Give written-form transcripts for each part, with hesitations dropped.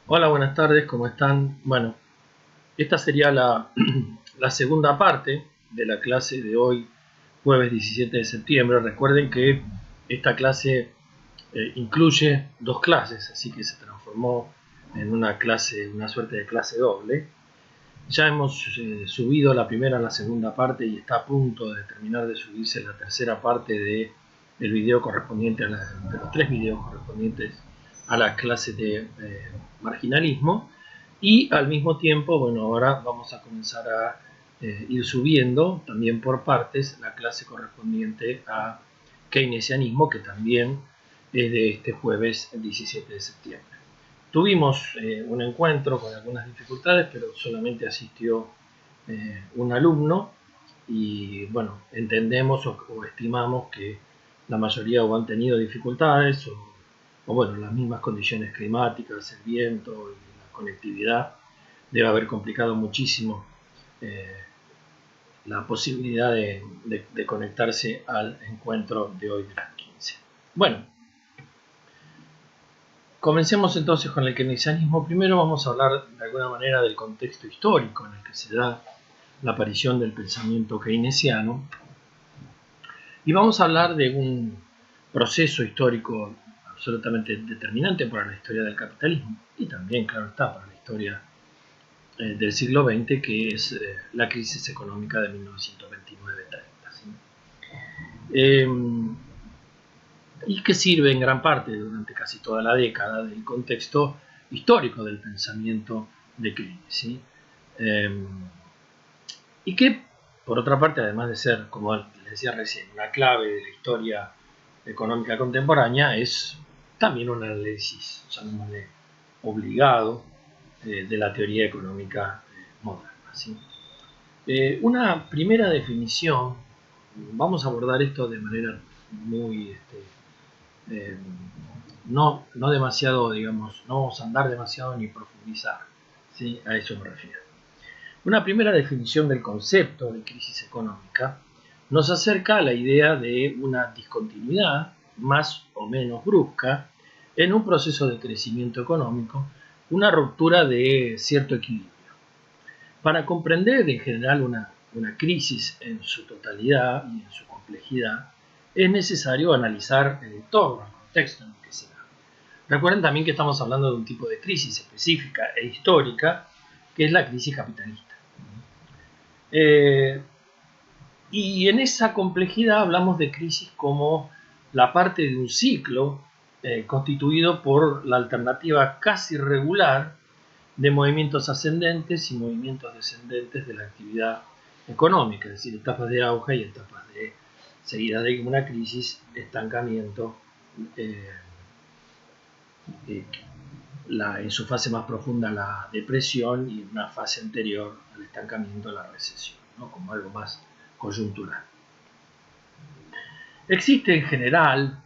Hola, buenas tardes, ¿cómo están? Bueno, esta sería la segunda parte de la clase de hoy, jueves 17 de septiembre. Recuerden que esta clase incluye dos clases, así que se transformó en una clase, una suerte de clase doble. Ya hemos subido la primera, la segunda parte y está a punto de terminar de subirse la tercera parte del video correspondiente de los tres videos correspondientes a la clase de marginalismo. Y al mismo tiempo, bueno, ahora vamos a comenzar a ir subiendo también por partes la clase correspondiente a keynesianismo, que también es de este jueves 17 de septiembre. Tuvimos un encuentro con algunas dificultades, pero solamente asistió un alumno y bueno, entendemos o estimamos que la mayoría o han tenido dificultades o bueno, las mismas condiciones climáticas, el viento y la conectividad debe haber complicado muchísimo eh, la posibilidad de conectarse al encuentro de hoy de las 15. Bueno, comencemos entonces con el keynesianismo. Primero vamos a hablar de alguna manera del contexto histórico en el que se da la aparición del pensamiento keynesiano y vamos a hablar de un proceso histórico absolutamente determinante para la historia del capitalismo y también, claro está, para la historia del siglo XX, que es la crisis económica de 1929-30. ¿Sí? Y que sirve en gran parte durante casi toda la década del contexto histórico del pensamiento de Keynes, ¿sí? Y que, por otra parte, además de ser, como les decía recién, una clave de la historia económica contemporánea, es también un análisis, llamémosle, obligado de la teoría económica moderna, ¿sí? Una primera definición, vamos a abordar esto de manera muy no demasiado, digamos, no vamos a andar demasiado ni profundizar, ¿sí? A eso me refiero. Una primera definición del concepto de crisis económica nos acerca a la idea de una discontinuidad más o menos brusca en un proceso de crecimiento económico, una ruptura de cierto equilibrio. Para comprender en general una crisis en su totalidad y en su complejidad, es necesario analizar el entorno, el contexto en el que se da. Recuerden también que estamos hablando de un tipo de crisis específica e histórica, que es la crisis capitalista. Y en esa complejidad hablamos de crisis como la parte de un ciclo constituido por la alternativa casi regular de movimientos ascendentes y movimientos descendentes de la actividad económica, es decir, etapas de auge y etapas de seguida de una crisis, estancamiento, en su fase más profunda la depresión y en una fase anterior al estancamiento la recesión, ¿no? Como algo más coyuntural. Existe en general,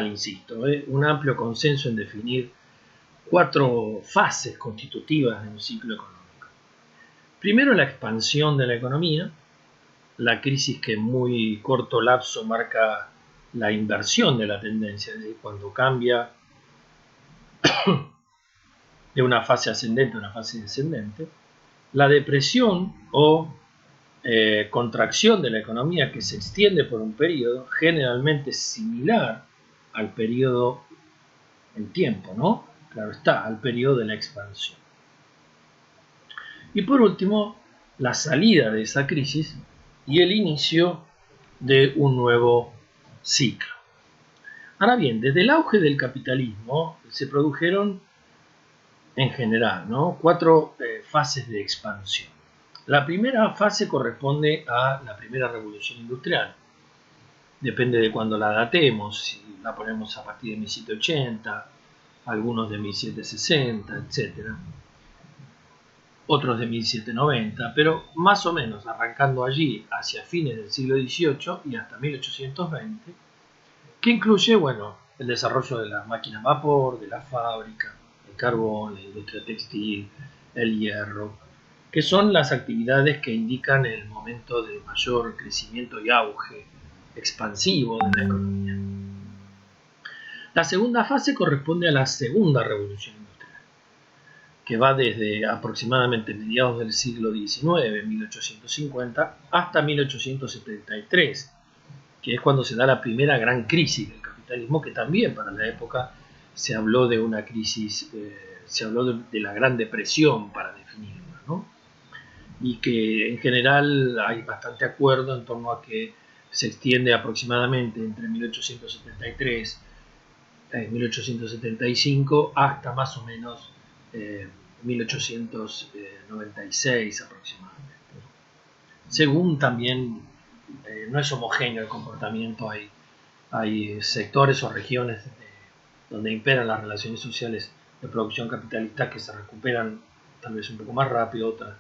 insisto, un amplio consenso en definir cuatro fases constitutivas de un ciclo económico. Primero, la expansión de la economía, la crisis que en muy corto lapso marca la inversión de la tendencia, es decir, cuando cambia de una fase ascendente a una fase descendente, la depresión o contracción de la economía que se extiende por un periodo generalmente similar al periodo en tiempo, ¿no? Claro está, al periodo de la expansión. Y por último, la salida de esa crisis y el inicio de un nuevo ciclo. Ahora bien, desde el auge del capitalismo se produjeron en general, ¿no? Cuatro fases de expansión. La primera fase corresponde a la primera revolución industrial. Depende de cuándo la datemos, si la ponemos a partir de 1780, algunos de 1760, etc. Otros de 1790, pero más o menos arrancando allí hacia fines del siglo XVIII y hasta 1820, que incluye, bueno, el desarrollo de las máquinas a vapor, de la fábrica, el carbón, la industria textil, el hierro, que son las actividades que indican el momento de mayor crecimiento y auge expansivo de la economía. La segunda fase corresponde a la segunda revolución industrial. que va desde aproximadamente mediados del siglo XIX, 1850, hasta 1873, que es cuando se da la primera gran crisis del capitalismo, que también para la época se habló de una crisis, se habló de la Gran Depresión para definirla, ¿no? Y que en general hay bastante acuerdo en torno a que se extiende aproximadamente entre 1873 y 1875 hasta más o menos 1896 aproximadamente. Según también, no es homogéneo el comportamiento, hay sectores o regiones donde imperan las relaciones sociales de producción capitalista que se recuperan tal vez un poco más rápido, otras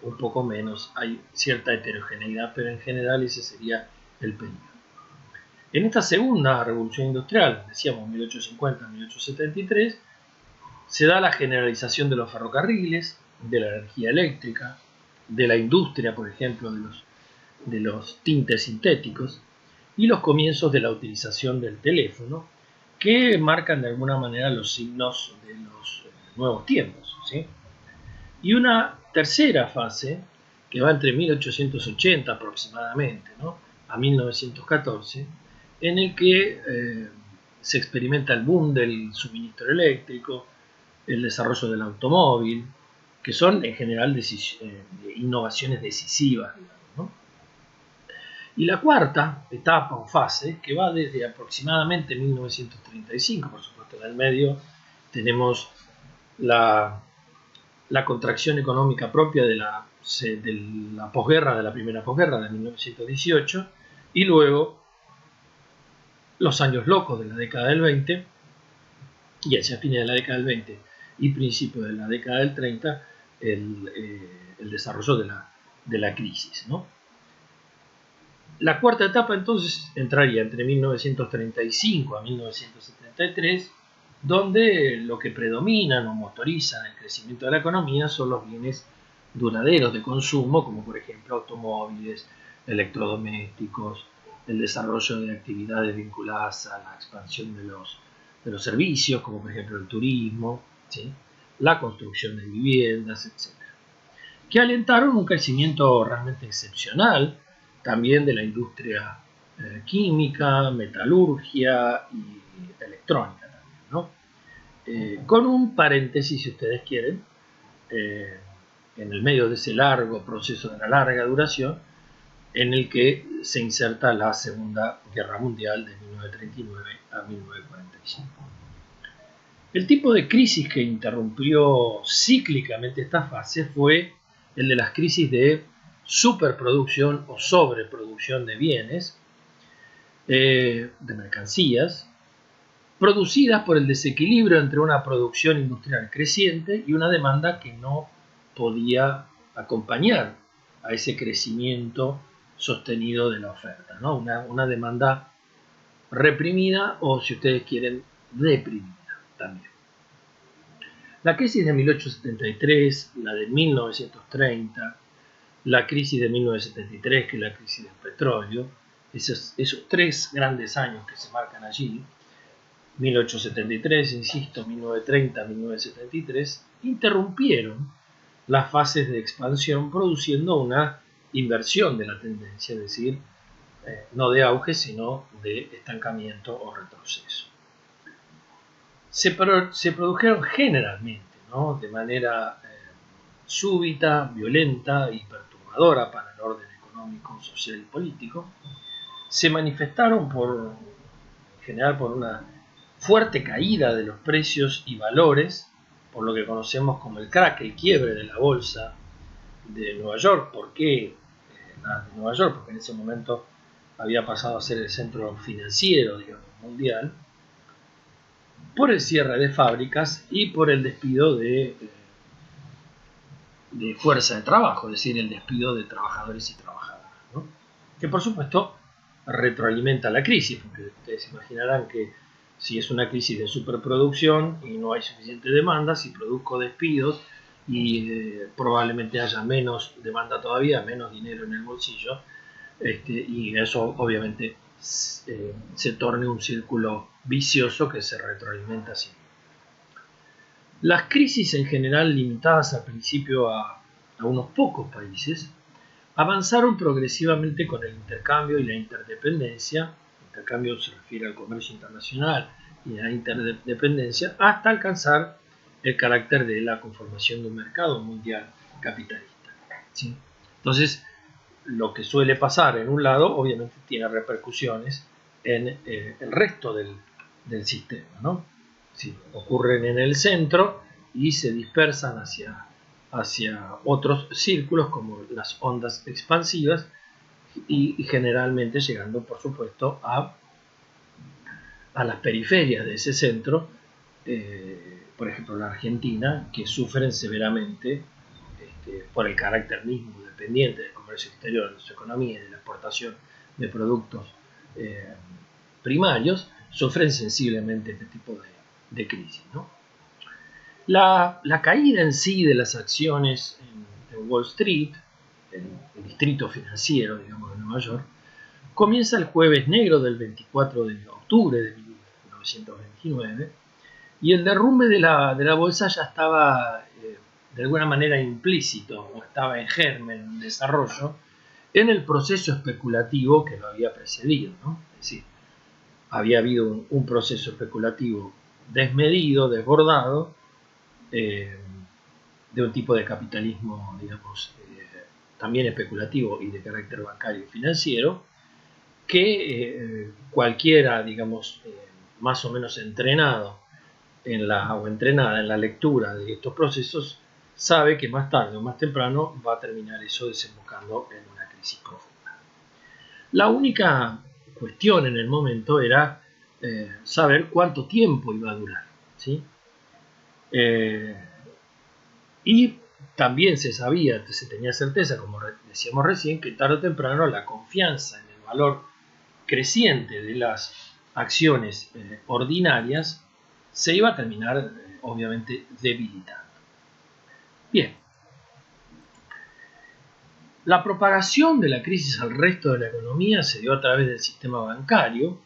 un poco menos. Hay cierta heterogeneidad, pero en general ese sería el periodo. En esta segunda revolución industrial, decíamos 1850-1873, se da la generalización de los ferrocarriles, de la energía eléctrica, de la industria, por ejemplo, de los tintes sintéticos, y los comienzos de la utilización del teléfono, que marcan de alguna manera los signos de los nuevos tiempos, ¿sí? Y una tercera fase, que va entre 1880 aproximadamente, ¿no?, a 1914, en el que se experimenta el boom del suministro eléctrico, el desarrollo del automóvil, que son en general innovaciones decisivas, digamos, ¿no? Y la cuarta etapa o fase, que va desde aproximadamente 1935, por supuesto, en el medio tenemos la contracción económica propia de la posguerra, de la primera posguerra de 1918, y luego los años locos de la década del 20, y hacia fines de la década del 20 y principios de la década del 30, el desarrollo de la crisis, ¿no? La cuarta etapa entonces entraría entre 1935 a 1973, donde lo que predominan o motorizan el crecimiento de la economía son los bienes duraderos de consumo, como por ejemplo automóviles, electrodomésticos, el desarrollo de actividades vinculadas a la expansión de los servicios, como por ejemplo el turismo, ¿sí?, la construcción de viviendas, etc., que alentaron un crecimiento realmente excepcional también de la industria química, metalurgia y electrónica también, ¿no? Con un paréntesis, si ustedes quieren, en el medio de ese largo proceso de la larga duración, en el que se inserta la Segunda Guerra Mundial de 1939 a 1945. El tipo de crisis que interrumpió cíclicamente esta fase fue el de las crisis de superproducción o sobreproducción de bienes, de mercancías, producidas por el desequilibrio entre una producción industrial creciente y una demanda que no podía acompañar a ese crecimiento sostenido de la oferta, ¿no? Una demanda reprimida o, si ustedes quieren, deprimida también. La crisis de 1873, la de 1930, la crisis de 1973, que es la crisis del petróleo, esos tres grandes años que se marcan allí, 1873, insisto, 1930, 1973, interrumpieron las fases de expansión, produciendo una inversión de la tendencia, es decir, no de auge, sino de estancamiento o retroceso. Se produjeron generalmente, ¿no?, de manera súbita, violenta y perturbadora para el orden económico, social y político. Se manifestaron en general por una fuerte caída de los precios y valores, por lo que conocemos como el crack, el quiebre de la bolsa de Nueva York. ¿Por qué de Nueva York? Porque en ese momento había pasado a ser el centro financiero, digamos, mundial, por el cierre de fábricas y por el despido de fuerza de trabajo, es decir, el despido de trabajadores y trabajadoras, ¿no?, que por supuesto retroalimenta la crisis, porque ustedes imaginarán que si es una crisis de superproducción y no hay suficiente demanda, si produzco despidos y probablemente haya menos demanda todavía, menos dinero en el bolsillo, y eso obviamente se torne un círculo vicioso que se retroalimenta así. Las crisis en general, limitadas al principio a unos pocos países, avanzaron progresivamente con el intercambio y la interdependencia. El intercambio se refiere al comercio internacional y a la interdependencia, hasta alcanzar el carácter de la conformación de un mercado mundial capitalista, ¿sí? Entonces, lo que suele pasar en un lado, obviamente tiene repercusiones en el resto del sistema, ¿no? Sí, ocurren en el centro y se dispersan hacia otros círculos como las ondas expansivas y generalmente llegando, por supuesto, a las periferias de ese centro, por ejemplo la Argentina, que sufren severamente por el carácter mismo dependiente del comercio exterior, de su economía y de la exportación de productos primarios, sufren sensiblemente este tipo de crisis, ¿no? La caída en sí de las acciones en Wall Street, el distrito financiero, digamos, de Nueva York, comienza el jueves negro del 24 de octubre de 1929 y el derrumbe de la bolsa ya estaba de alguna manera implícito o estaba en germen, en desarrollo, en el proceso especulativo que lo había precedido, ¿no? Es decir, había habido un proceso especulativo desmedido, desbordado, de un tipo de capitalismo, digamos, también especulativo y de carácter bancario y financiero, que cualquiera, digamos, más o menos entrenado o entrenada en la lectura de estos procesos, sabe que más tarde o más temprano va a terminar eso desembocando en una crisis profunda. La única cuestión en el momento era saber cuánto tiempo iba a durar, ¿sí? Y también se sabía, se tenía certeza, como decíamos recién, que tarde o temprano la confianza en el valor creciente de las acciones ordinarias se iba a terminar, obviamente, debilitando. Bien, la propagación de la crisis al resto de la economía se dio a través del sistema bancario,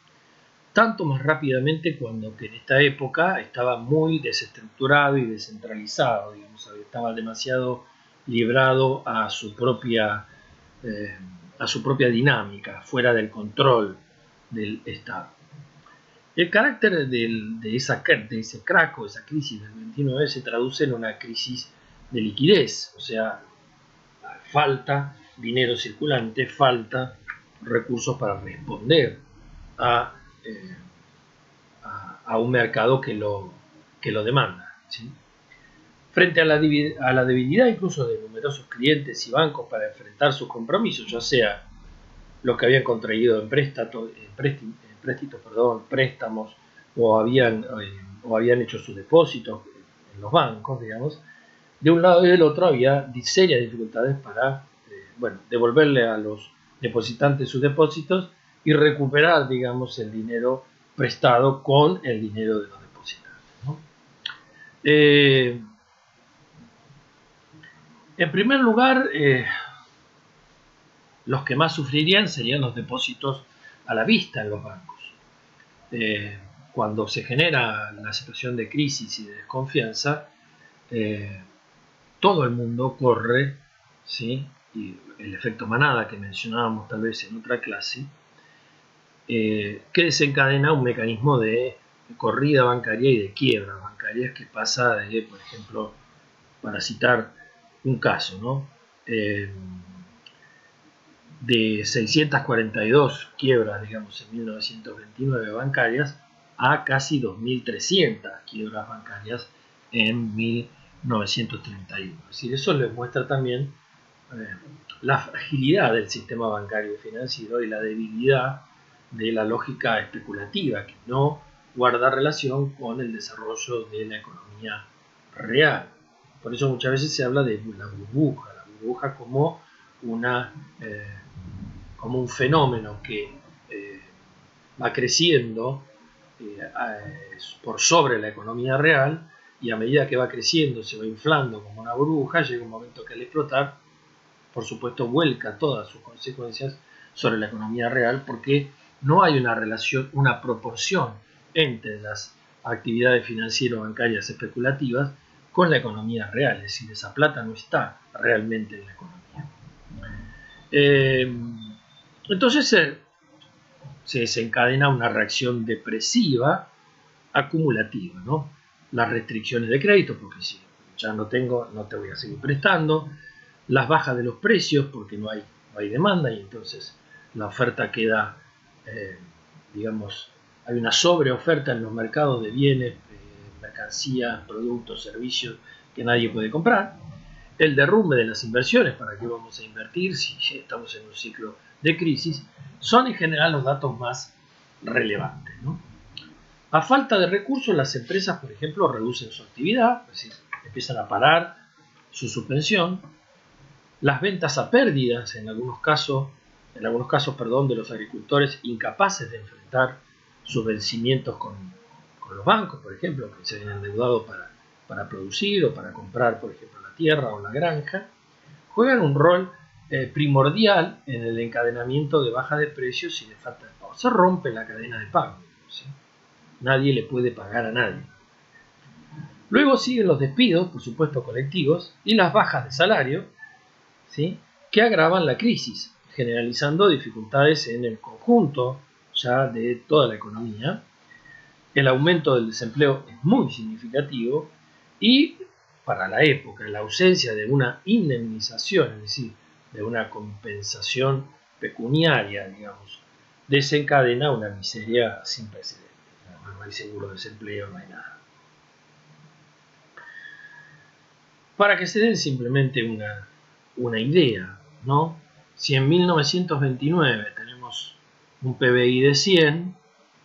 tanto más rápidamente cuando que en esta época estaba muy desestructurado y descentralizado, digamos, estaba demasiado librado a su propia dinámica, fuera del control del Estado. El carácter de ese crack o esa crisis del 29 se traduce en una crisis de liquidez, o sea, falta dinero circulante, falta recursos para responder a, eh, a un mercado que lo demanda, ¿sí? Frente a la debilidad incluso de numerosos clientes y bancos para enfrentar sus compromisos, ya sea lo que habían contraído en préstamos o habían hecho sus depósitos en los bancos, digamos, de un lado y del otro había serias dificultades para devolverle a los depositantes sus depósitos y recuperar, digamos, el dinero prestado con el dinero de los depositantes, ¿no? En primer lugar, los que más sufrirían serían los depósitos a la vista en los bancos. Cuando se genera la situación de crisis y de desconfianza, todo el mundo corre, ¿sí? Y el efecto manada que mencionábamos tal vez en otra clase, que desencadena un mecanismo de corrida bancaria y de quiebras bancarias que pasa de, por ejemplo, para citar un caso, ¿no? De 642 quiebras, digamos, en 1929 bancarias a casi 2.300 quiebras bancarias en 1931. Es decir, eso les muestra también la fragilidad del sistema bancario y financiero y la debilidad de la lógica especulativa que no guarda relación con el desarrollo de la economía real. Por eso muchas veces se habla de la burbuja como como un fenómeno que va creciendo por sobre la economía real, y a medida que va creciendo se va inflando como una burbuja, llega un momento que al explotar, por supuesto, vuelca todas sus consecuencias sobre la economía real, porque no hay una relación, una proporción entre las actividades financiero-bancarias especulativas con la economía real, es decir, esa plata no está realmente en la economía. Entonces se desencadena una reacción depresiva acumulativa, ¿no? Las restricciones de crédito, porque si ya no tengo, no te voy a seguir prestando, las bajas de los precios, porque no hay demanda y entonces la oferta queda, digamos, hay una sobreoferta en los mercados de bienes, mercancías, productos, servicios que nadie puede comprar. El derrumbe de las inversiones, ¿para qué vamos a invertir si estamos en un ciclo de crisis? Son en general los datos más relevantes, ¿no? A falta de recursos, las empresas, por ejemplo, reducen su actividad, es decir, empiezan a parar su suspensión. Las ventas a pérdidas, en algunos casos, de los agricultores incapaces de enfrentar sus vencimientos con los bancos, por ejemplo, que se han endeudado para producir o para comprar, por ejemplo, la tierra o la granja, juegan un rol primordial en el encadenamiento de baja de precios y de falta de pago. Se rompe la cadena de pago, ¿sí? Nadie le puede pagar a nadie. Luego siguen los despidos, por supuesto colectivos, y las bajas de salario, ¿sí?, que agravan la crisis, generalizando dificultades en el conjunto ya de toda la economía. El aumento del desempleo es muy significativo y para la época, la ausencia de una indemnización, es decir, de una compensación pecuniaria, digamos, desencadena una miseria sin precedentes. No hay seguro de desempleo, no hay nada. Para que se den simplemente una idea, ¿no? Si en 1929 tenemos un PBI de 100,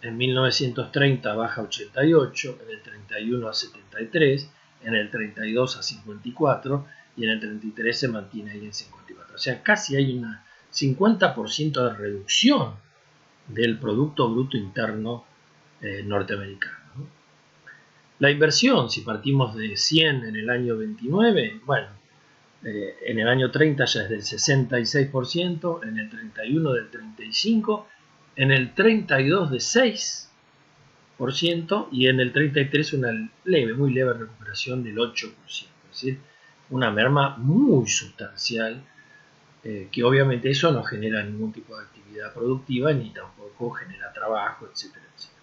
en 1930 baja a 88, en el 31 a 73, en el 32 a 54 y en el 33 se mantiene ahí en 54. O sea, casi hay un 50% de reducción del Producto Bruto Interno norteamericano. La inversión, si partimos de 100 en el año 29, bueno, en el año 30 ya es del 66%, en el 31 del 35%, en el 32 de 6% y en el 33 una muy leve recuperación del 8%. Es decir, una merma muy sustancial que obviamente eso no genera ningún tipo de actividad productiva ni tampoco genera trabajo, etcétera, etcétera.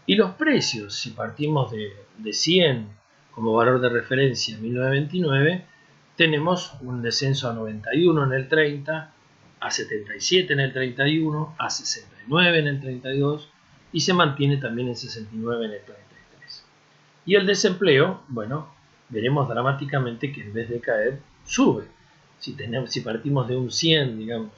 Y los precios, si partimos de 100 como valor de referencia en 1929, tenemos un descenso a 91 en el 30, a 77 en el 31, a 69 en el 32 y se mantiene también en 69 en el 33. Y el desempleo, bueno, veremos dramáticamente que en vez de caer, sube. Si partimos de un 100, digamos,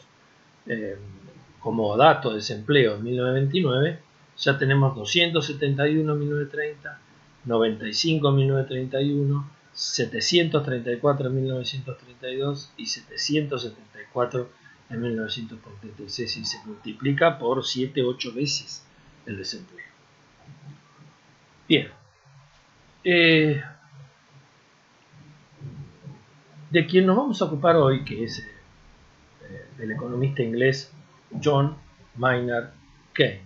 como dato de desempleo en 1929, ya tenemos 271 en 1930, 95 en 1931, 734 en 1932 y 774 en 1936 y se multiplica por 7-8 veces el desempleo. Bien. De quien nos vamos a ocupar hoy, que es el economista inglés John Maynard Keynes,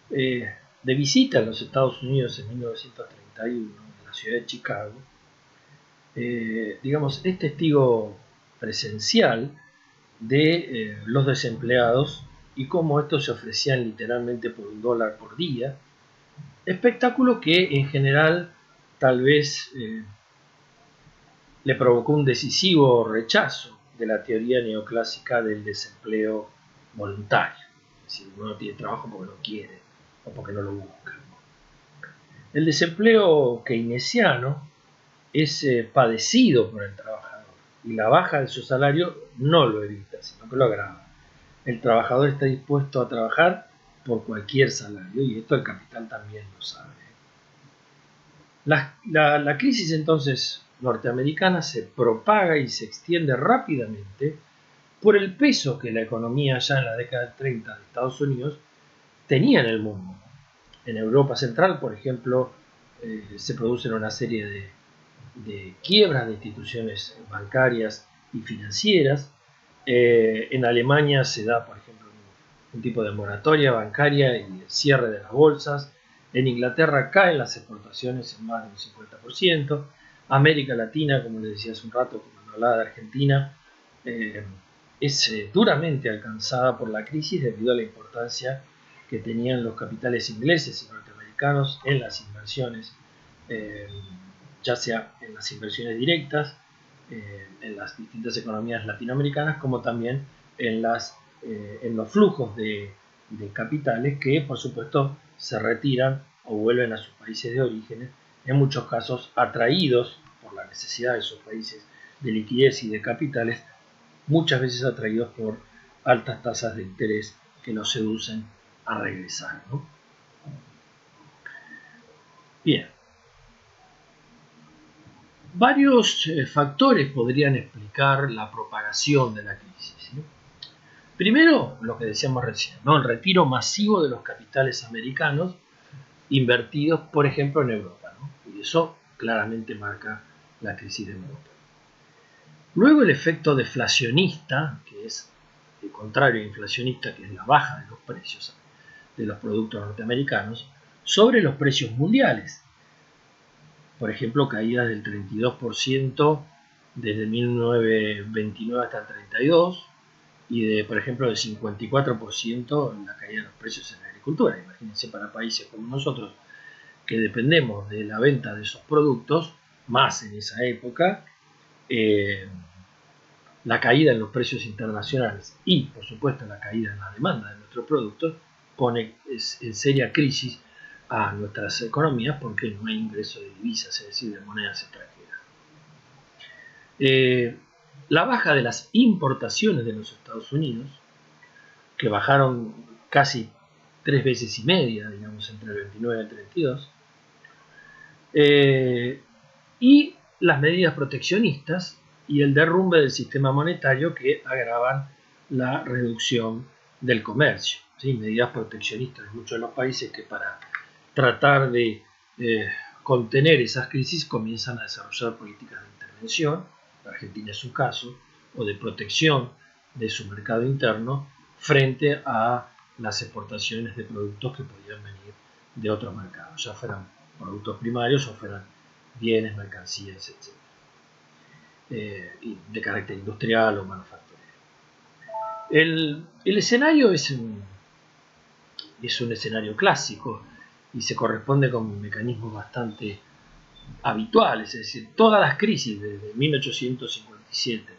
de visita en los Estados Unidos en 1931, en la ciudad de Chicago, digamos, es testigo presencial de los desempleados y cómo estos se ofrecían literalmente por $1 por día, espectáculo que en general tal vez le provocó un decisivo rechazo de la teoría neoclásica del desempleo voluntario, es decir, uno no tiene trabajo porque no quiere o porque no lo busca. El desempleo keynesiano es padecido por el trabajador y la baja de su salario no lo evita, sino que lo agrava. El trabajador está dispuesto a trabajar por cualquier salario y esto el capital también lo sabe. La crisis entonces norteamericana se propaga y se extiende rápidamente por el peso que la economía ya en la década del 30 de Estados Unidos tenía en el mundo. En Europa Central, por ejemplo, se producen una serie de quiebras de instituciones bancarias y financieras. En Alemania se da, por ejemplo, un tipo de moratoria bancaria y el cierre de las bolsas. En Inglaterra caen las exportaciones en más de un 50%. América Latina, como les decía hace un rato, cuando hablaba de Argentina, es duramente alcanzada por la crisis debido a la importancia que tenían los capitales ingleses y norteamericanos en las inversiones, ya sea en las inversiones directas, en las distintas economías latinoamericanas, como también en los flujos de capitales que, por supuesto, se retiran o vuelven a sus países de origen, en muchos casos atraídos por la necesidad de sus países de liquidez y de capitales, muchas veces atraídos por altas tasas de interés que los seducen a regresar, ¿no? Bien. Varios factores podrían explicar la propagación de la crisis, ¿no? Primero, lo que decíamos recién, ¿no? El retiro masivo de los capitales americanos invertidos, por ejemplo, en Europa, ¿no? Y eso claramente marca la crisis de Europa. Luego el efecto deflacionista, que es el contrario a inflacionista, que es la baja de los precios de los productos norteamericanos, sobre los precios mundiales. Por ejemplo, caídas del 32% desde 1929 hasta el 32, y por ejemplo, del 54% en la caída de los precios en la agricultura. Imagínense, para países como nosotros, que dependemos de la venta de esos productos, más en esa época, la caída en los precios internacionales y, por supuesto, la caída en la demanda de nuestros productos pone en seria crisis a nuestras economías porque no hay ingreso de divisas, es decir, de monedas extranjeras. La baja de las importaciones de los Estados Unidos, que bajaron casi 3 veces y media, digamos, entre el 29 y el 32, y las medidas proteccionistas y el derrumbe del sistema monetario que agravan la reducción del comercio, ¿sí? Medidas proteccionistas de muchos de los países que, para tratar de contener esas crisis, comienzan a desarrollar políticas de intervención. Argentina es un caso, o de protección de su mercado interno frente a las exportaciones de productos que podían venir de otros mercados, ya fueran productos primarios o fueran bienes, mercancías, etc. De carácter industrial o manufacturero. El escenario es un escenario clásico y se corresponde con mecanismos bastante habituales, es decir, todas las crisis desde 1857,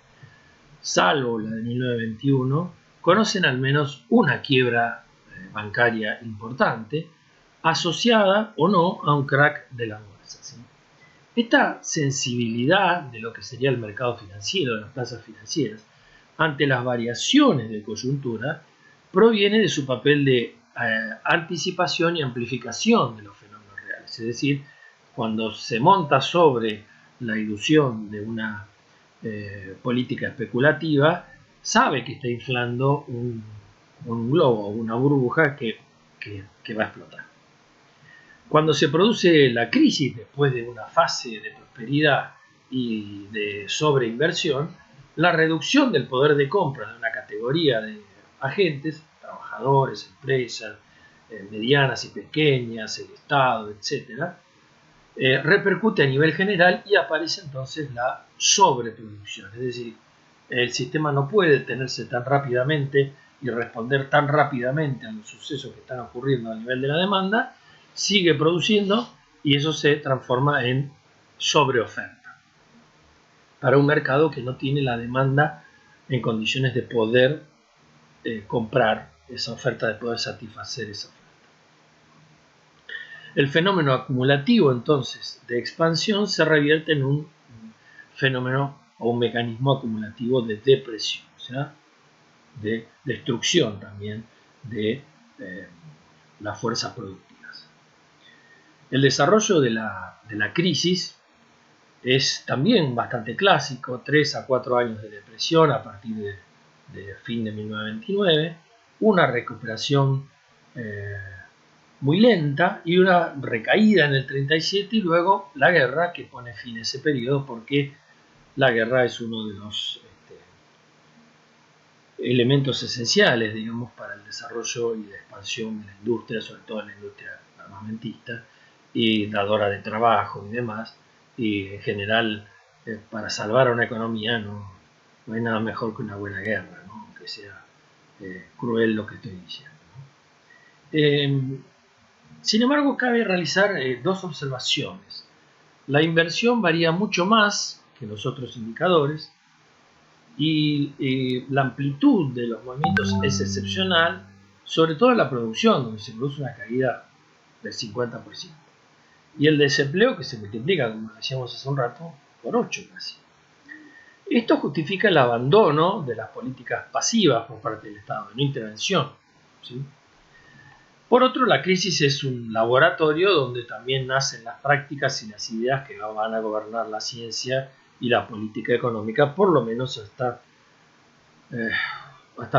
salvo la de 1921, conocen al menos una quiebra bancaria importante, asociada o no a un crack de la bolsa, ¿sí? Esta sensibilidad de lo que sería el mercado financiero, de las plazas financieras, ante las variaciones de coyuntura, proviene de su papel de anticipación y amplificación de los fenómenos reales. Es decir, cuando se monta sobre la ilusión de una política especulativa, sabe que está inflando un globo, una burbuja que va a explotar. Cuando se produce la crisis, después de una fase de prosperidad y de sobreinversión, la reducción del poder de compra de una categoría de agentes, trabajadores, empresas, medianas y pequeñas, el Estado, etc., repercute a nivel general y aparece entonces la sobreproducción. Es decir, el sistema no puede detenerse tan rápidamente y responder tan rápidamente a los sucesos que están ocurriendo a nivel de la demanda, sigue produciendo y eso se transforma en sobreoferta para un mercado que no tiene la demanda en condiciones de poder comprar esa oferta, de poder satisfacer esa oferta. El fenómeno acumulativo, entonces, de expansión se revierte en un fenómeno o un mecanismo acumulativo de depresión, o sea, de destrucción también de las fuerzas productivas. El desarrollo de la crisis es también bastante clásico, 3 a 4 años de depresión a partir de fin de 1929, una recuperación muy lenta y una recaída en el 37 y luego la guerra que pone fin a ese periodo, porque la guerra es uno de los elementos esenciales, digamos, para el desarrollo y la expansión de la industria, sobre todo en la industria armamentista, y dadora de trabajo y demás, y en general, para salvar a una economía no hay nada mejor que una buena guerra, ¿no? Aunque sea cruel lo que estoy diciendo. Sin embargo, cabe realizar dos observaciones. La inversión varía mucho más que los otros indicadores y la amplitud de los movimientos es excepcional, sobre todo en la producción, donde se produce una caída del 50%. Y el desempleo que se multiplica, como decíamos hace un rato, por 8 casi. Esto justifica el abandono de las políticas pasivas por parte del Estado, de no intervención, ¿sí? Por otro, la crisis es un laboratorio donde también nacen las prácticas y las ideas que van a gobernar la ciencia y la política económica, por lo menos hasta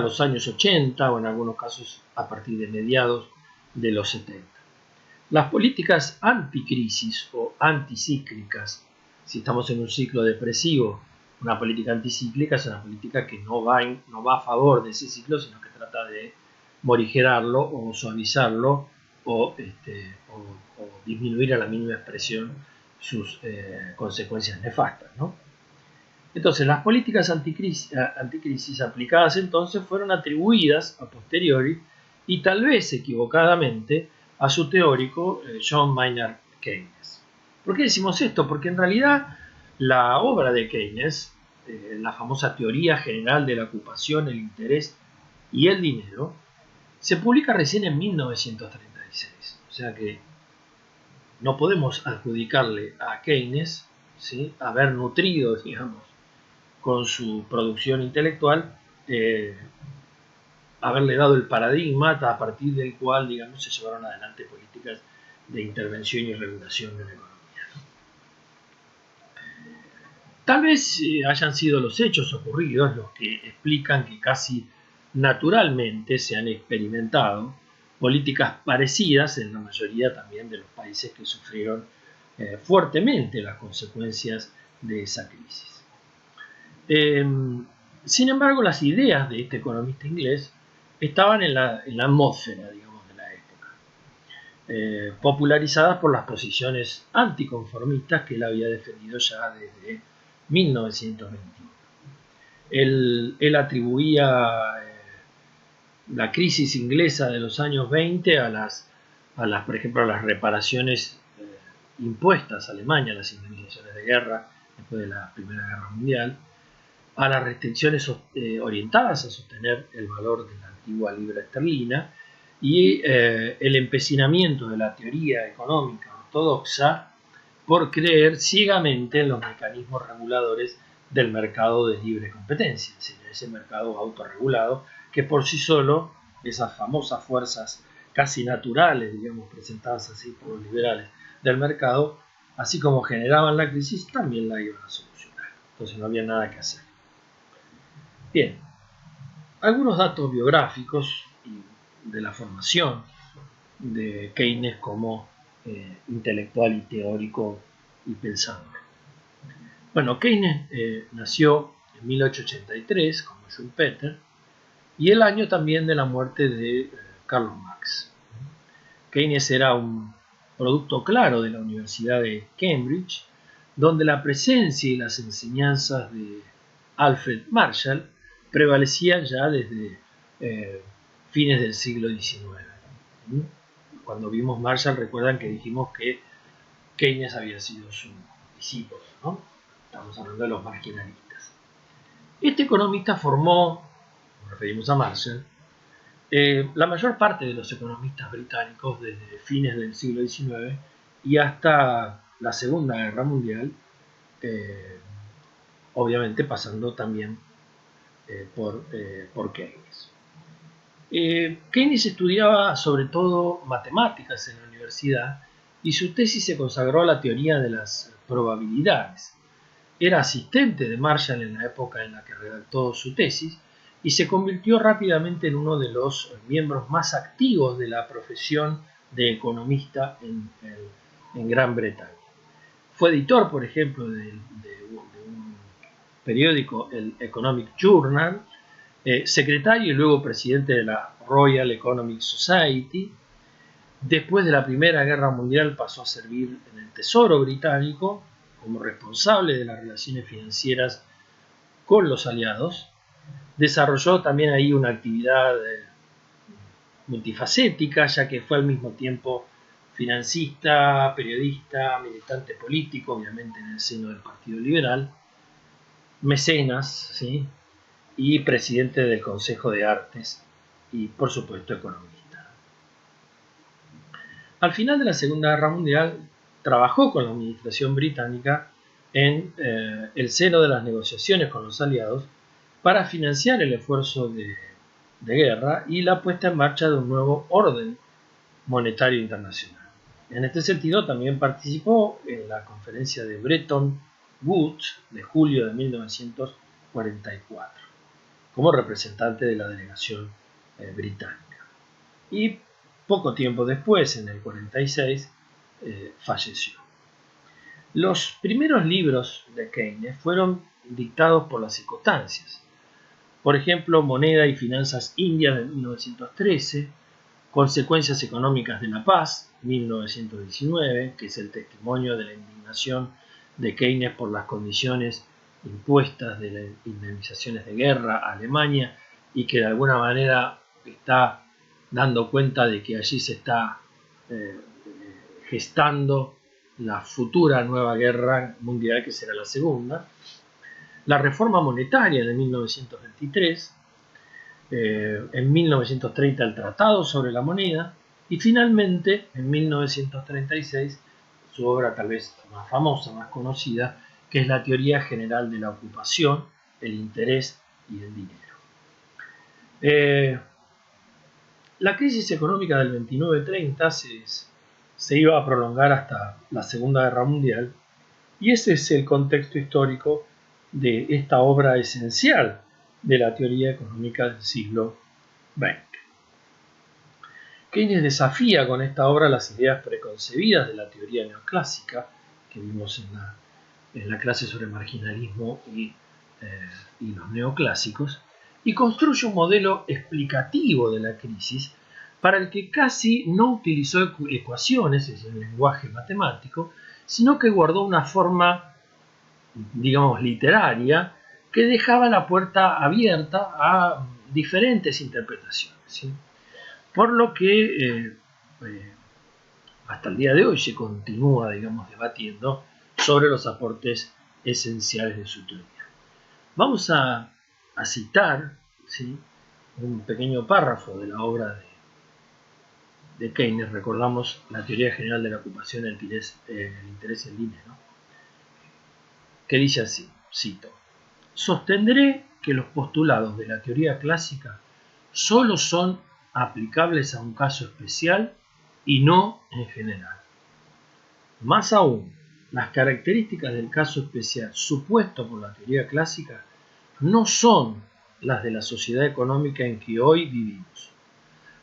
los años 80 o en algunos casos a partir de mediados de los 70. Las políticas anticrisis o anticíclicas, si estamos en un ciclo depresivo, una política anticíclica es una política que no va a favor de ese ciclo, sino que trata de morigerarlo o suavizarlo o disminuir a la mínima expresión sus consecuencias nefastas, ¿no? Entonces, las políticas anticrisis aplicadas entonces fueron atribuidas a posteriori y tal vez equivocadamente a su teórico John Maynard Keynes. ¿Por qué decimos esto? Porque en realidad la obra de Keynes, la famosa teoría general de la ocupación, el interés y el dinero, se publica recién en 1936. O sea que no podemos adjudicarle a Keynes, ¿sí?, haber nutrido, digamos, con su producción intelectual, haberle dado el paradigma a partir del cual, digamos, se llevaron adelante políticas de intervención y regulación de la economía. Tal vez hayan sido los hechos ocurridos los que explican que casi naturalmente se han experimentado políticas parecidas en la mayoría también de los países que sufrieron fuertemente las consecuencias de esa crisis. Sin embargo, las ideas de este economista inglés estaban en la atmósfera, digamos, de la época, popularizadas por las posiciones anticonformistas que él había defendido ya desde 1921. Él atribuía la crisis inglesa de los años 20 por ejemplo, a las reparaciones impuestas a Alemania, a las indemnizaciones de guerra después de la Primera Guerra Mundial, a las restricciones orientadas a sostener el valor de la antigua libra esterlina y el empecinamiento de la teoría económica ortodoxa por creer ciegamente en los mecanismos reguladores del mercado de libre competencia, es decir, ese mercado autorregulado que por sí solo, esas famosas fuerzas casi naturales, digamos, presentadas así por los liberales del mercado, así como generaban la crisis, también la iban a solucionar. Entonces no había nada que hacer. Bien, algunos datos biográficos de la formación de Keynes como intelectual y teórico y pensador. Bueno, Keynes nació en 1883 como Schumpeter y el año también de la muerte de Karl Marx. Keynes era un producto claro de la Universidad de Cambridge, donde la presencia y las enseñanzas de Alfred Marshall prevalecían ya desde fines del siglo XIX. Cuando vimos Marshall, recuerdan que dijimos que Keynes había sido su discípulo, ¿no? Estamos hablando de los marginalistas. Este economista formó, nos referimos a Marshall, la mayor parte de los economistas británicos desde fines del siglo XIX y hasta la Segunda Guerra Mundial, obviamente pasando también por Keynes. Keynes estudiaba sobre todo matemáticas en la universidad y su tesis se consagró a la teoría de las probabilidades. Era asistente de Marshall en la época en la que redactó su tesis y se convirtió rápidamente en uno de los miembros más activos de la profesión de economista en Gran Bretaña. Fue editor, por ejemplo, de un periódico, el Economic Journal, secretario y luego presidente de la Royal Economic Society. Después de la Primera Guerra Mundial pasó a servir en el Tesoro británico como responsable de las relaciones financieras con los aliados. Desarrolló también ahí una actividad multifacética, ya que fue al mismo tiempo financista, periodista, militante político, obviamente en el seno del Partido Liberal, mecenas, ¿sí?, y presidente del Consejo de Artes y, por supuesto, economista. Al final de la Segunda Guerra Mundial trabajó con la administración británica en el seno de las negociaciones con los aliados para financiar el esfuerzo de guerra y la puesta en marcha de un nuevo orden monetario internacional. En este sentido, también participó en la conferencia de Bretton Woods de julio de 1944 como representante de la delegación británica. Y poco tiempo después, en el 46, falleció. Los primeros libros de Keynes fueron dictados por las circunstancias. Por ejemplo, Moneda y Finanzas Indias de 1913, Consecuencias Económicas de la Paz, 1919, que es el testimonio de la indignación de Keynes por las condiciones impuestas de las indemnizaciones de guerra a Alemania y que de alguna manera está dando cuenta de que allí se está gestando la futura nueva guerra mundial, que será la segunda. La reforma monetaria de 1923, en 1930 el Tratado sobre la Moneda y finalmente en 1936 su obra tal vez más famosa, más conocida, que es la Teoría General de la Ocupación, el Interés y el Dinero. La crisis económica del 29-30 se iba a prolongar hasta la Segunda Guerra Mundial y ese es el contexto histórico de esta obra esencial de la teoría económica del siglo XX. Keynes desafía con esta obra las ideas preconcebidas de la teoría neoclásica que vimos en la clase sobre marginalismo y los neoclásicos y construye un modelo explicativo de la crisis para el que casi no utilizó ecuaciones, es el lenguaje matemático, sino que guardó una forma, digamos, literaria que dejaba la puerta abierta a diferentes interpretaciones, ¿sí? Por lo que hasta el día de hoy se continúa, digamos, debatiendo sobre los aportes esenciales de su teoría. Vamos a citar, ¿sí?, un pequeño párrafo de la obra de Keynes. Recordamos la teoría general de la ocupación, el interés y el dinero, que dice así, cito: sostendré que los postulados de la teoría clásica solo son aplicables a un caso especial y no en general. Más aún, las características del caso especial supuesto por la teoría clásica no son las de la sociedad económica en que hoy vivimos,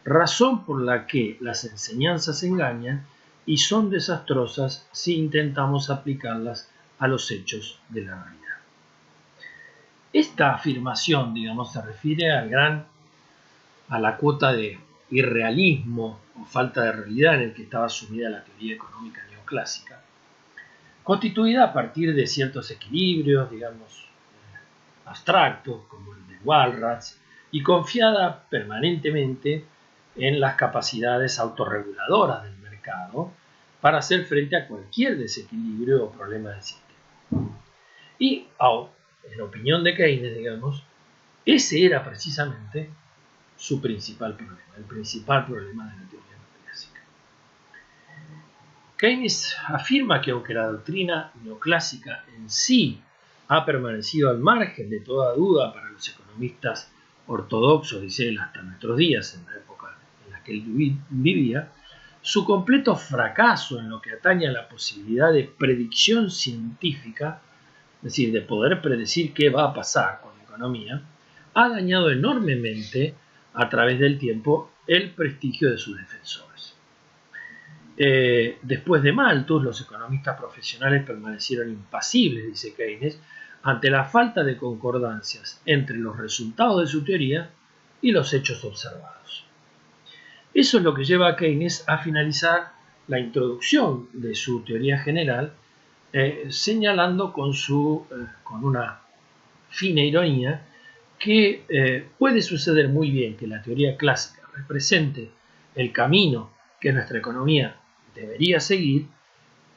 razón por la que las enseñanzas engañan y son desastrosas si intentamos aplicarlas a los hechos de la realidad. Esta afirmación, digamos, se refiere a la cuota de irrealismo o falta de realidad en el que estaba sumida la teoría económica neoclásica, constituida a partir de ciertos equilibrios, digamos, abstractos, como el de Walras, y confiada permanentemente en las capacidades autorreguladoras del mercado para hacer frente a cualquier desequilibrio o problema del sistema. Y, en opinión de Keynes, digamos, ese era precisamente su principal problema, el principal problema de la teoría neoclásica. Keynes afirma que aunque la doctrina neoclásica en sí ha permanecido al margen de toda duda para los economistas ortodoxos, dice él, hasta nuestros días, en la época en la que él vivía, su completo fracaso en lo que atañe a la posibilidad de predicción científica, es decir, de poder predecir qué va a pasar con la economía, ha dañado enormemente a través del tiempo el prestigio de sus defensores. Después de Malthus, los economistas profesionales permanecieron impasibles, dice Keynes, ante la falta de concordancias entre los resultados de su teoría y los hechos observados. Eso es lo que lleva a Keynes a finalizar la introducción de su teoría general, señalando con una fina ironía que puede suceder muy bien que la teoría clásica represente el camino que nuestra economía debería seguir,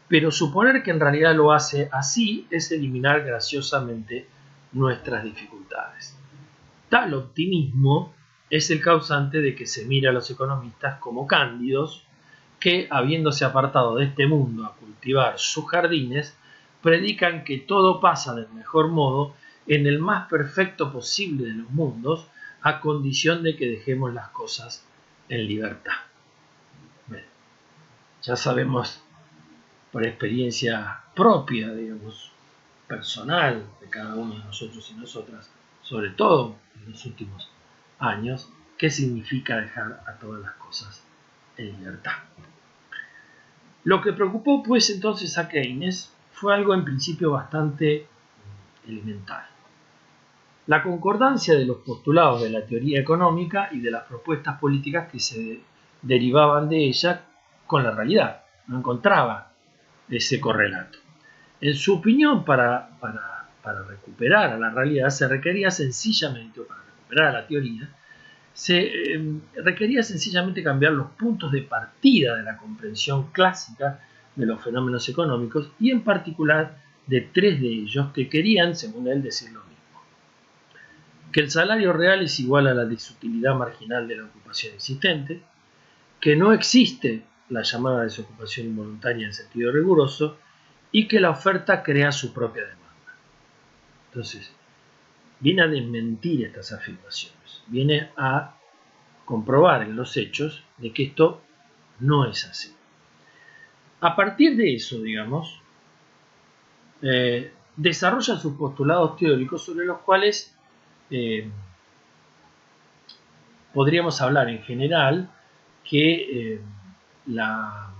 pero suponer que en realidad lo hace así es eliminar graciosamente nuestras dificultades. Tal optimismo es el causante de que se mire a los economistas como cándidos que, habiéndose apartado de este mundo a cultivar sus jardines, predican que todo pasa del mejor modo en el más perfecto posible de los mundos, a condición de que dejemos las cosas en libertad. Bien, ya sabemos por experiencia propia, digamos, personal de cada uno de nosotros y nosotras, sobre todo en los últimos años, qué significa dejar a todas las cosas en libertad. Lo que preocupó pues entonces a Keynes fue algo en principio bastante elemental: la concordancia de los postulados de la teoría económica y de las propuestas políticas que se derivaban de ella con la realidad. No encontraba ese correlato. En su opinión, para recuperar a la realidad se requería sencillamente, o para recuperar a la teoría, se requería sencillamente cambiar los puntos de partida de la comprensión clásica de los fenómenos económicos, y en particular de tres de ellos que querían, según él, decir lo mismo: que el salario real es igual a la desutilidad marginal de la ocupación existente, que no existe la llamada desocupación involuntaria en sentido riguroso, y que la oferta crea su propia demanda. Entonces, viene a desmentir estas afirmaciones, viene a comprobar en los hechos de que esto no es así. A partir de eso, digamos, desarrolla sus postulados teóricos sobre los cuales podríamos hablar en general que la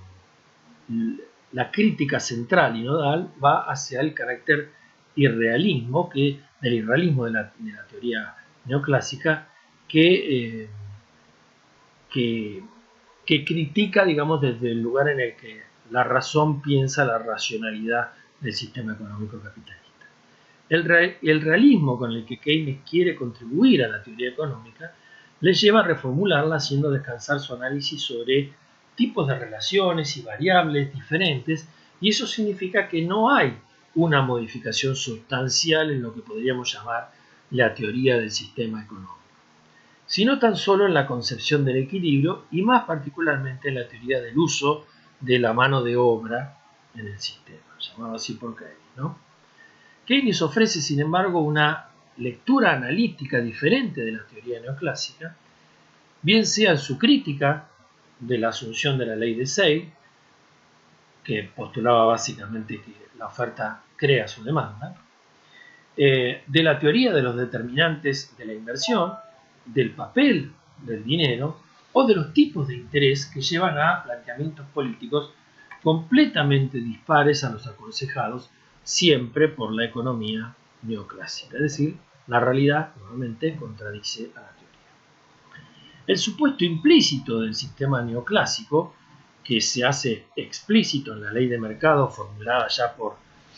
crítica central y nodal va hacia el carácter irrealismo, del irrealismo de la teoría neoclásica, que critica, digamos, desde el lugar en el que la razón piensa la racionalidad del sistema económico capitalista. El realismo con el que Keynes quiere contribuir a la teoría económica le lleva a reformularla, haciendo descansar su análisis sobre tipos de relaciones y variables diferentes, y eso significa que no hay una modificación sustancial en lo que podríamos llamar la teoría del sistema económico, sino tan solo en la concepción del equilibrio, y más particularmente en la teoría del uso de la mano de obra en el sistema, llamado así por Keynes, ¿no? Keynes ofrece, sin embargo, una lectura analítica diferente de la teoría neoclásica, bien sea en su crítica de la asunción de la ley de Say, que postulaba básicamente que la oferta crea su demanda, de la teoría de los determinantes de la inversión, del papel del dinero o de los tipos de interés que llevan a planteamientos políticos completamente dispares a los aconsejados siempre por la economía neoclásica. Es decir, la realidad nuevamente contradice a la teoría. El supuesto implícito del sistema neoclásico, que se hace explícito en la ley de mercado formulada ya por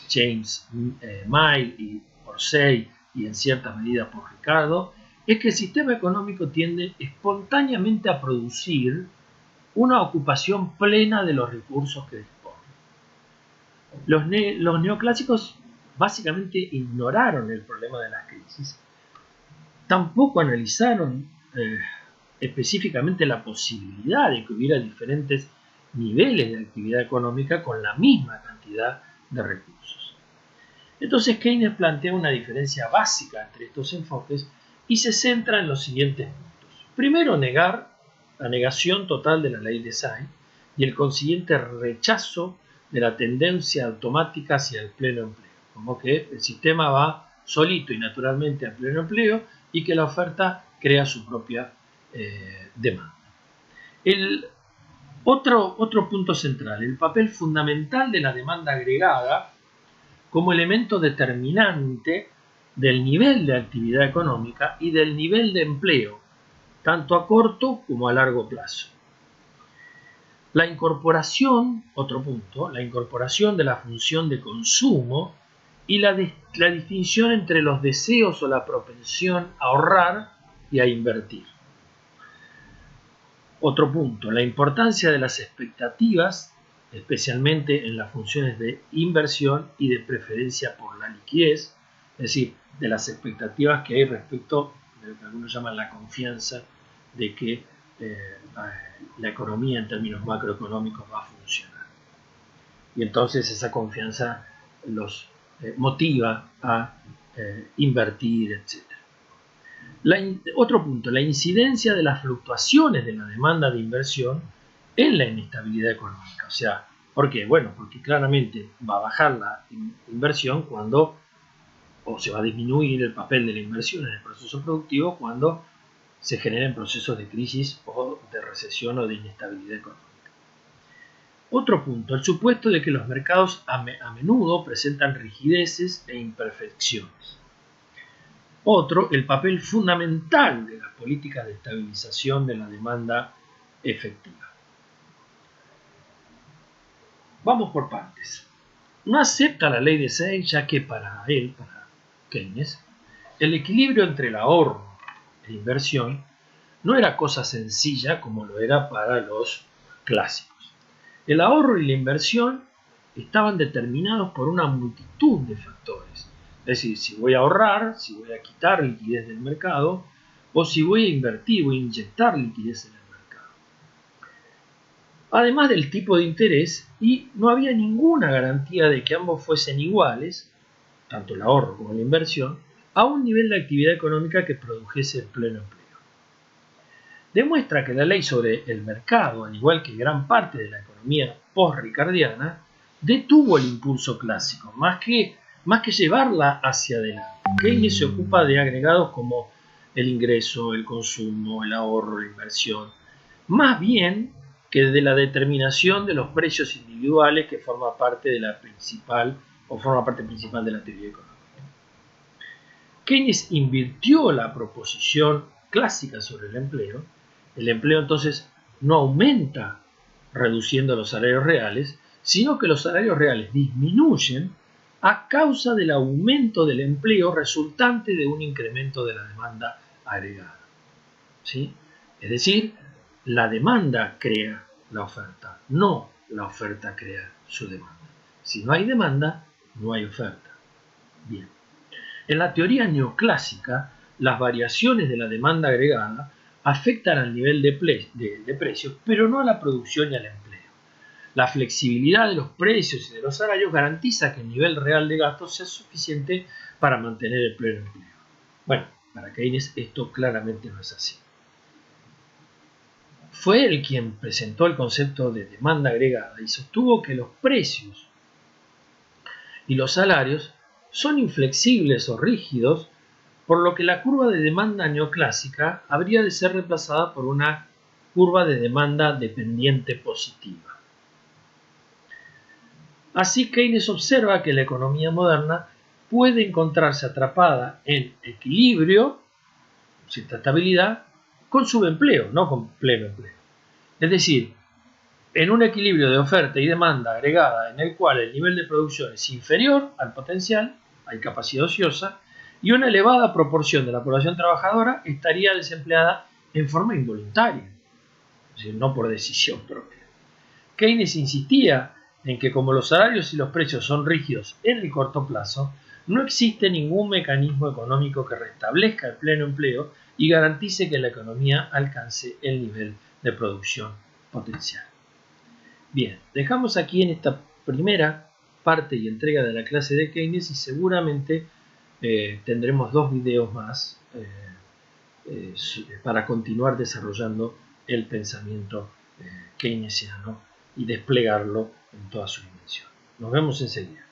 James Mill y por Say, y en cierta medida por Ricardo, es que el sistema económico tiende espontáneamente a producir una ocupación plena de los recursos que dispone. Los neoclásicos básicamente ignoraron el problema de las crisis, tampoco analizaron específicamente la posibilidad de que hubiera diferentes niveles de actividad económica con la misma cantidad de recursos. Entonces Keynes plantea una diferencia básica entre estos enfoques y se centra en los siguientes puntos. Primero, la negación total de la ley de Say y el consiguiente rechazo de la tendencia automática hacia el pleno empleo, como que el sistema va solito y naturalmente al pleno empleo y que la oferta crea su propia demanda. Otro punto central: el papel fundamental de la demanda agregada como elemento determinante del nivel de actividad económica y del nivel de empleo, tanto a corto como a largo plazo. La incorporación, otro punto, la incorporación de la función de consumo y la distinción entre los deseos o la propensión a ahorrar y a invertir. Otro punto, la importancia de las expectativas, especialmente en las funciones de inversión y de preferencia por la liquidez, es decir, de las expectativas que hay respecto de lo que algunos llaman la confianza de que la economía en términos macroeconómicos va a funcionar. Y entonces esa confianza los motiva a invertir, etc. Otro punto, la incidencia de las fluctuaciones de la demanda de inversión en la inestabilidad económica. O sea, ¿por qué? Bueno, porque claramente va a bajar la inversión cuando, o se va a disminuir el papel de la inversión en el proceso productivo cuando se generen procesos de crisis o de recesión o de inestabilidad económica. Otro punto, el supuesto de que los mercados a menudo presentan rigideces e imperfecciones. Otro, el papel fundamental de las políticas de estabilización de la demanda efectiva. Vamos por partes. No acepta la ley de Say, ya que para Keynes, el equilibrio entre el ahorro e inversión no era cosa sencilla como lo era para los clásicos. El ahorro y la inversión estaban determinados por una multitud de factores. Es decir, si voy a ahorrar, si voy a quitar liquidez del mercado, o si voy a invertir, voy a inyectar liquidez en el mercado. Además del tipo de interés, y no había ninguna garantía de que ambos fuesen iguales, tanto el ahorro como la inversión, a un nivel de actividad económica que produjese el pleno empleo. Demuestra que la ley sobre el mercado, al igual que gran parte de la economía post-ricardiana, detuvo el impulso clásico, más que llevarla hacia adelante. Keynes se ocupa de agregados como el ingreso, el consumo, el ahorro, la inversión, más bien que de la determinación de los precios individuales que forma parte principal de la teoría económica. Keynes invirtió la proposición clásica sobre el empleo. El empleo entonces no aumenta reduciendo los salarios reales, sino que los salarios reales disminuyen a causa del aumento del empleo resultante de un incremento de la demanda agregada. ¿Sí? Es decir, la demanda crea la oferta, no la oferta crea su demanda. Si no hay demanda, no hay oferta. Bien. En la teoría neoclásica, las variaciones de la demanda agregada afectan al nivel de precios, pero no a la producción y al empleo. La flexibilidad de los precios y de los salarios garantiza que el nivel real de gastos sea suficiente para mantener el pleno empleo. Bueno, para Keynes esto claramente no es así. Fue él quien presentó el concepto de demanda agregada y sostuvo que los precios y los salarios son inflexibles o rígidos, por lo que la curva de demanda neoclásica habría de ser reemplazada por una curva de demanda dependiente positiva. Así, Keynes observa que la economía moderna puede encontrarse atrapada en equilibrio, cierta estabilidad, con subempleo, no con pleno empleo. Es decir, en un equilibrio de oferta y demanda agregada en el cual el nivel de producción es inferior al potencial, hay capacidad ociosa, y una elevada proporción de la población trabajadora estaría desempleada en forma involuntaria, es decir, no por decisión propia. Keynes insistía en que como los salarios y los precios son rígidos en el corto plazo, no existe ningún mecanismo económico que restablezca el pleno empleo y garantice que la economía alcance el nivel de producción potencial. Bien, dejamos aquí en esta primera parte y entrega de la clase de Keynes y seguramente tendremos 2 videos más para continuar desarrollando el pensamiento keynesiano y desplegarlo en toda su dimensión. Nos vemos enseguida.